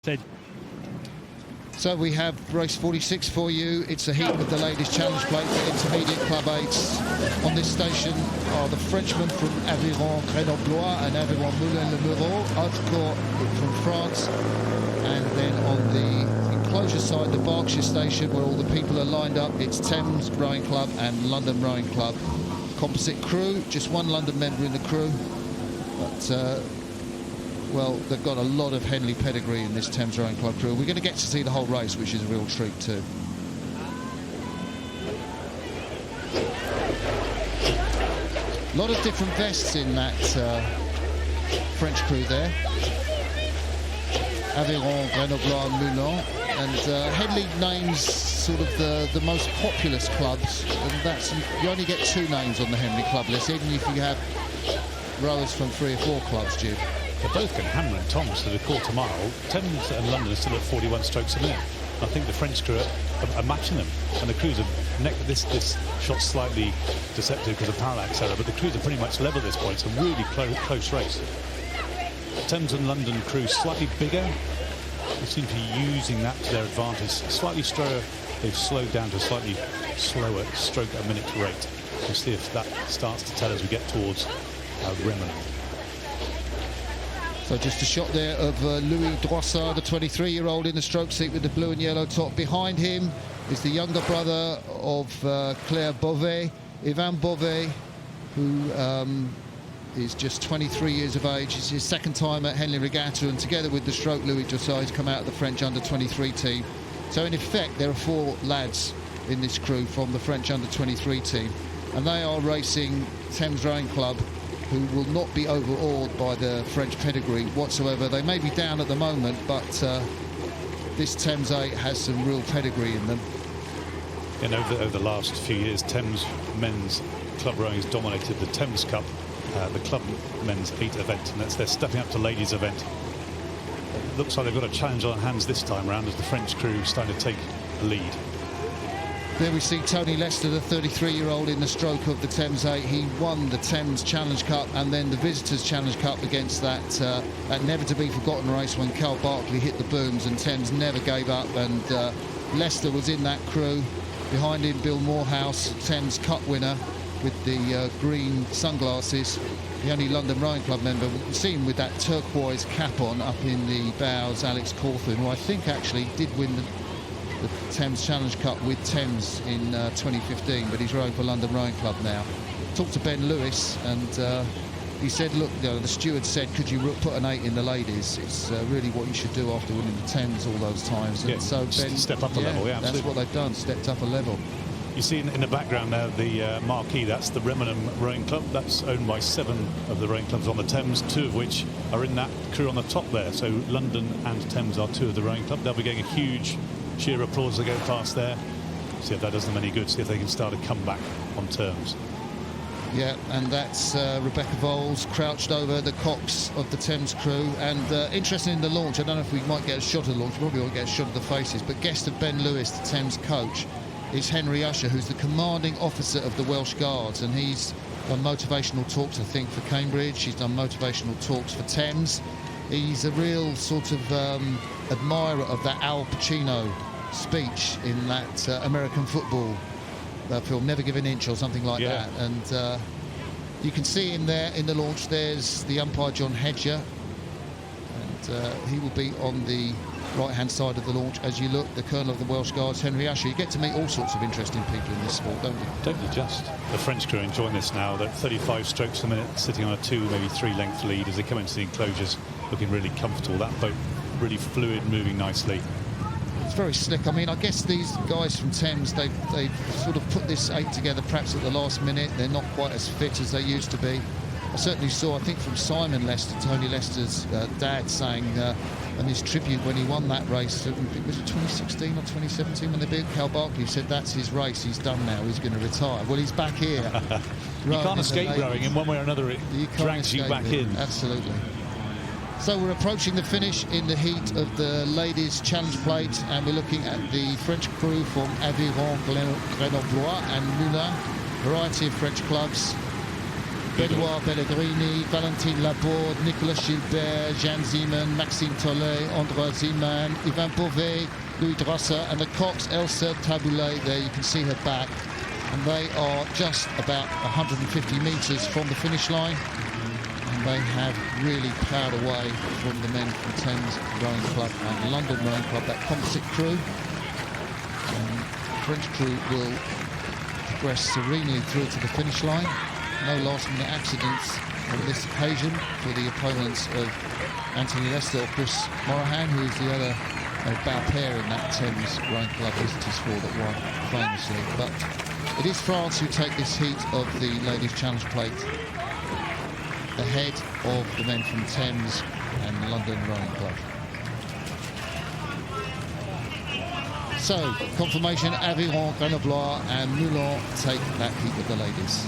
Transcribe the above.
said. So we have race 46 for you. It's a heat of the ladies challenge plate for intermediate club 8s. On this station are the Frenchmen from Aviron Grenoblois and Aviron Meulan Haute-Court from France. And then on the enclosure side, the Berkshire station, where all the people are lined up, it's Thames Rowing Club and London Rowing Club. Composite crew, just one London member in the crew. But well, they've got a lot of Henley pedigree in this Thames Rowing Club crew. We're going to get to see the whole race, which is a real treat too. A lot of different vests in that French crew there. Aviron Grenoblois Meulan, and Henley names sort of the most populous clubs, and that's, you only get 2 names on the Henley club list, even if you have rowers from 3 or 4 clubs, Jude. They're both going hammer and tongs to the quarter mile. Thames and London are still at 41 strokes a minute. I think the French crew are matching them, and the crews are this shot slightly deceptive because of parallax error, but the crews are pretty much level at this point. It's a really close race. Thames and London crew slightly bigger. They seem to be using that to their advantage. Slightly slower. They've slowed down to a slightly slower stroke a minute rate. We'll see if that starts to tell as we get towards Bremen. So just a shot there of Louis Drossard, the 23-year-old in the stroke seat with the blue and yellow top. Behind him is the younger brother of Claire Beauvais, Yvan Beauvais, who is just 23 years of age. It's his second time at Henley Regatta, and together with the stroke Louis Drossard, he's come out of the French under-23 team. So in effect, there are 4 lads in this crew from the French under-23 team, and they are racing Thames Rowing Club, who will not be overawed by the French pedigree whatsoever. They may be down at the moment, but this Thames 8 has some real pedigree in them. And over the last few years, Thames men's club rowing has dominated the Thames Cup, the club men's 8 event, and they're stepping up to ladies event. It looks like they've got a challenge on hands this time around as the French crew starting to take the lead. There we see Tony Lester, the 33-year-old in the stroke of the Thames 8. He won the Thames Challenge Cup and then the Visitors Challenge Cup against that never-to-be-forgotten race when Carl Barkley hit the booms, and Thames never gave up, and Lester was in that crew. Behind him, Bill Morehouse, Thames Cup winner with the green sunglasses, the only London Rowing Club member. We can see him with that turquoise cap on up in the bows, Alex Cawthorne, who I think actually did win the Thames Challenge Cup with Thames in 2015, but he's rowing for London Rowing Club now. Talked to Ben Lewis, and he said, look, the steward said, could you put an 8 in the ladies? It's really what you should do after winning the Thames all those times. And so Ben, step up a level, yeah, that's what they've done, stepped up a level. You see in the background there the marquee, that's the Bremen Rowing Club. That's owned by 7 of the rowing clubs on the Thames, 2 of which are in that crew on the top there. So London and Thames are 2 of the rowing club. They'll be getting a huge cheer applause to go past there. See if that does them any good, see if they can start a comeback on terms. Yeah, and that's Rebecca Voles crouched over the cocks of the Thames crew. And interesting in the launch, I don't know if we might get a shot of the launch, probably won't get a shot of the faces, but guest of Ben Lewis, the Thames coach, is Henry Usher, who's the commanding officer of the Welsh Guards, and he's done motivational talks, I think, for Cambridge. He's done motivational talks for Thames. He's a real sort of admirer of that Al Pacino speech in that American football film, Never Give an Inch or something like that. And you can see him there in the launch. There's the umpire, John Hedger, and he will be on the right-hand side of the launch as you look. The Colonel of the Welsh Guards, Henry Usher. You get to meet all sorts of interesting people in this sport, don't you? Don't you just? The French crew enjoying this now. They're 35 strokes a minute, sitting on a 2, maybe 3 length lead as they come into the enclosures, looking really comfortable. That boat really fluid, moving nicely. It's very slick. I mean, I guess these guys from Thames, they've sort of put this 8 together perhaps at the last minute. They're not quite as fit as they used to be. I certainly saw, I think, from Simon Lester, Tony Lester's dad, saying in his tribute when he won that race, was it 2016 or 2017 when they beat Carl Barkley, he said that's his race, he's done now, he's going to retire. Well, he's back here. You can't escape rowing in one way or another. It drags you back in. Absolutely. So we're approaching the finish in the heat of the ladies challenge plate, and we're looking at the French crew from Aviron Grenoblois and Meulan, variety of French clubs. Benoît Pellegrini, Valentine Laborde, Nicolas Gilbert, Jeanne Zeman, Maxime Tollet, Andra Zeman, Yvan Beauvais, Louis Drasser, and the Cox Elsa Taboulé. There you can see her back, and they are just about 150 metres from the finish line, and they have really powered away from the men from Thames Rowing Club and London Rowing Club, that composite crew. And the French crew will progress serenely through to the finish line. No last-minute accidents on this occasion for the opponents of Anthony Lester or Chris Morahan, who is the other bow pair in that Thames Rowing Club visitors squad that won famously. But it is France who take this heat of the Ladies Challenge Plate ahead of the men from Thames and the London Rowing Club. So, confirmation, Aviron, Grenoblois and Meulan take that heat of the ladies.